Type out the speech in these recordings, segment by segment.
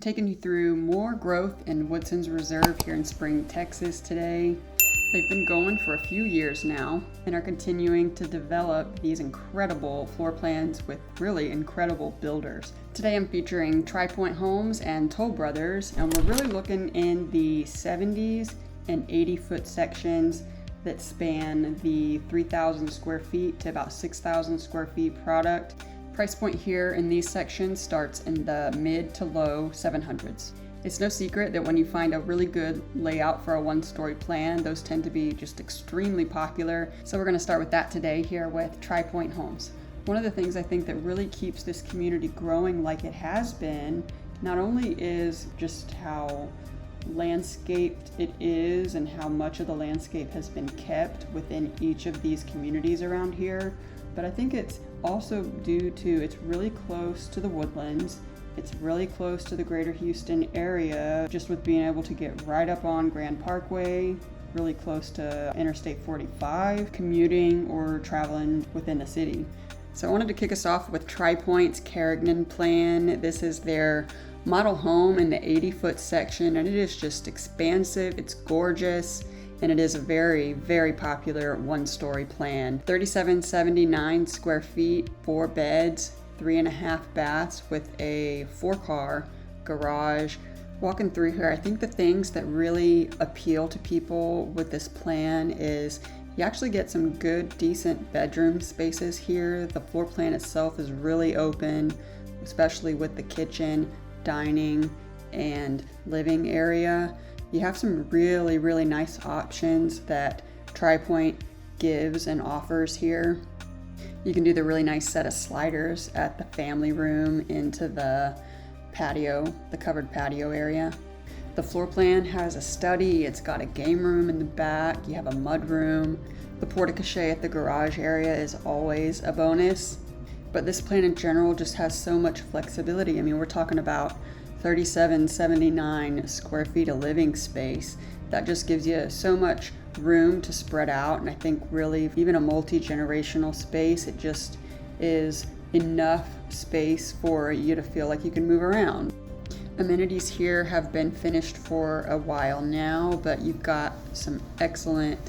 taking you through more growth in Woodson's Reserve here in Spring, Texas today. They've been going for a few years now and are continuing to develop these incredible floor plans with really incredible builders. Today I'm featuring Tri Pointe Homes and Toll Brothers, and we're really looking in the 70s and 80-foot sections that span the 3,000 square feet to about 6,000 square feet product. Price point here in these sections starts in the mid to low 700s. It's no secret that when you find a really good layout for a one-story plan, those tend to be just extremely popular. So we're going to start with that today here with Tri Pointe Homes. One of the things I think that really keeps this community growing like it has been, not only is just how landscaped it is and how much of the landscape has been kept within each of these communities around here, but I think it's also due to it's really close to the Woodlands. It's really close to the greater Houston area, just with being able to get right up on Grand Parkway, really close to Interstate 45, commuting or traveling within the city. So I wanted to kick us off with Tri Pointe's Carignan plan. This is their model home in the 80-foot section, and it is just expansive, it's gorgeous, and it is a very, very popular one-story plan. 3,779 square feet, 4 beds, 3.5 baths with a 4-car garage. Walking through here, I think the things that really appeal to people with this plan is you actually get some good, decent bedroom spaces here. The floor plan itself is really open, especially with the kitchen, dining, and living area. You have some really, really nice options that Tri Pointe gives and offers here. You can do the really nice set of sliders at the family room into the patio, the covered patio area. The floor plan has a study, it's got a game room in the back, you have a mudroom. The porte-cochere at the garage area is always a bonus. But this plan in general just has so much flexibility. I mean, we're talking about 3,779 square feet of living space. That just gives you so much room to spread out, and I think really even a multi-generational space, it just is enough space for you to feel like you can move around. Amenities here have been finished for a while now, but you've got some excellent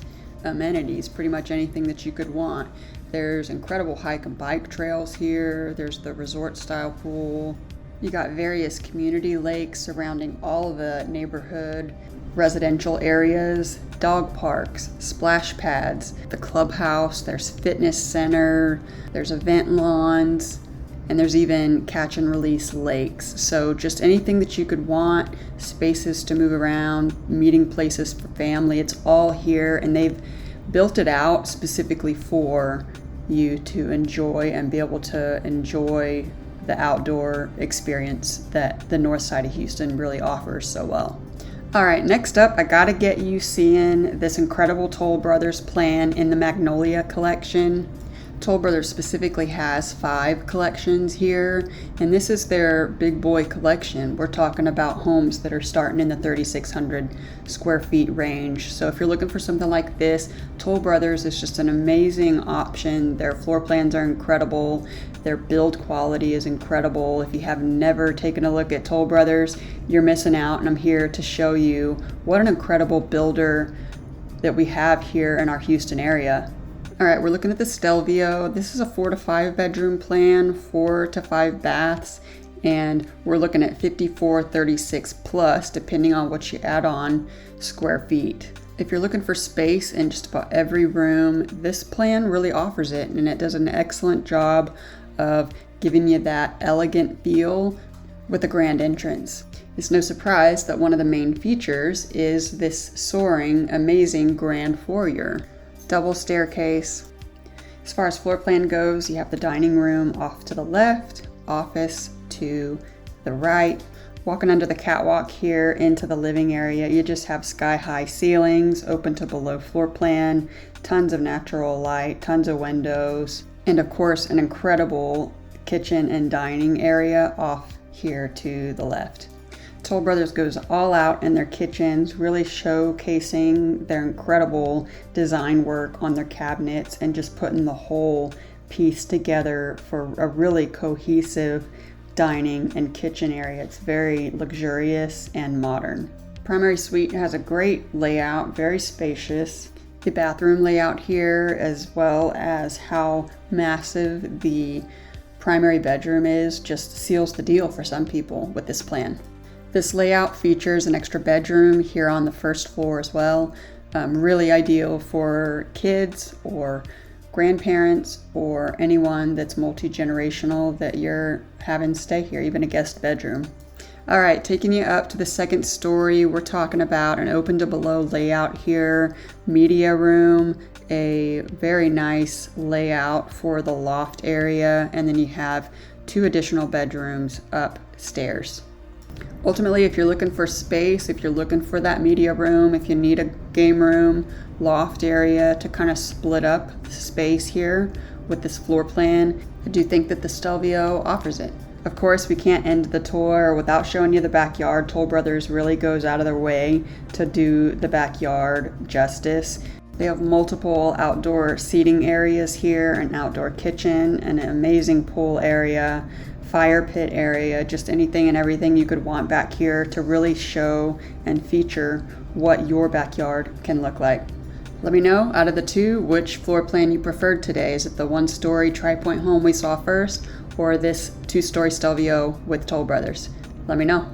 amenities, pretty much anything that you could want. There's incredible hike and bike trails here. There's the resort style pool. You got various community lakes surrounding all of the neighborhood residential areas, dog parks, splash pads, the clubhouse, there's fitness center, there's event lawns, and there's even catch and release lakes. So just anything that you could want, spaces to move around, meeting places for family, it's all here, and they've built it out specifically for you to enjoy and be able to enjoy the outdoor experience that the north side of Houston really offers so well. All right, next up, I gotta get you seeing this incredible Toll Brothers plan in the Magnolia Collection. Toll Brothers specifically has 5 collections here, and this is their big boy collection. We're talking about homes that are starting in the 3,600 square feet range. So if you're looking for something like this, Toll Brothers is just an amazing option. Their floor plans are incredible. Their build quality is incredible. If you have never taken a look at Toll Brothers, you're missing out, and I'm here to show you what an incredible builder that we have here in our Houston area. All right, we're looking at the Stelvio. This is a 4 to 5 bedroom plan, 4 to 5 baths, and we're looking at 5436 plus, depending on what you add on, square feet. If you're looking for space in just about every room, this plan really offers it, and it does an excellent job of giving you that elegant feel with a grand entrance. It's no surprise that one of the main features is this soaring, amazing grand foyer. Double staircase. As far as floor plan goes, you have the dining room off to the left, office to the right. Walking under the catwalk here into the living area, you just have sky-high ceilings, open to below floor plan, tons of natural light, tons of windows, and of course an incredible kitchen and dining area off here to the left. Toll Brothers goes all out in their kitchens, really showcasing their incredible design work on their cabinets and just putting the whole piece together for a really cohesive dining and kitchen area. It's very luxurious and modern. Primary suite has a great layout, very spacious. The bathroom layout here, as well as how massive the primary bedroom is, just seals the deal for some people with this plan. This layout features an extra bedroom here on the first floor as well. Really ideal for kids or grandparents or anyone that's multi-generational that you're having stay here, even a guest bedroom. All right, taking you up to the second story, we're talking about an open to below layout here, media room, a very nice layout for the loft area, and then you have 2 additional bedrooms upstairs. Ultimately, if you're looking for space, if you're looking for that media room, if you need a game room, loft area to kind of split up the space here with this floor plan, I do think that the Stelvio offers it. Of course, we can't end the tour without showing you the backyard. Toll Brothers really goes out of their way to do the backyard justice. They have multiple outdoor seating areas here, an outdoor kitchen, an amazing pool area, fire pit area, just anything and everything you could want back here to really show and feature what your backyard can look like. Let me know, out of the 2, which floor plan you preferred today. Is it the 1-story Tri Pointe home we saw first, or this 2-story Stelvio with Toll Brothers? Let me know.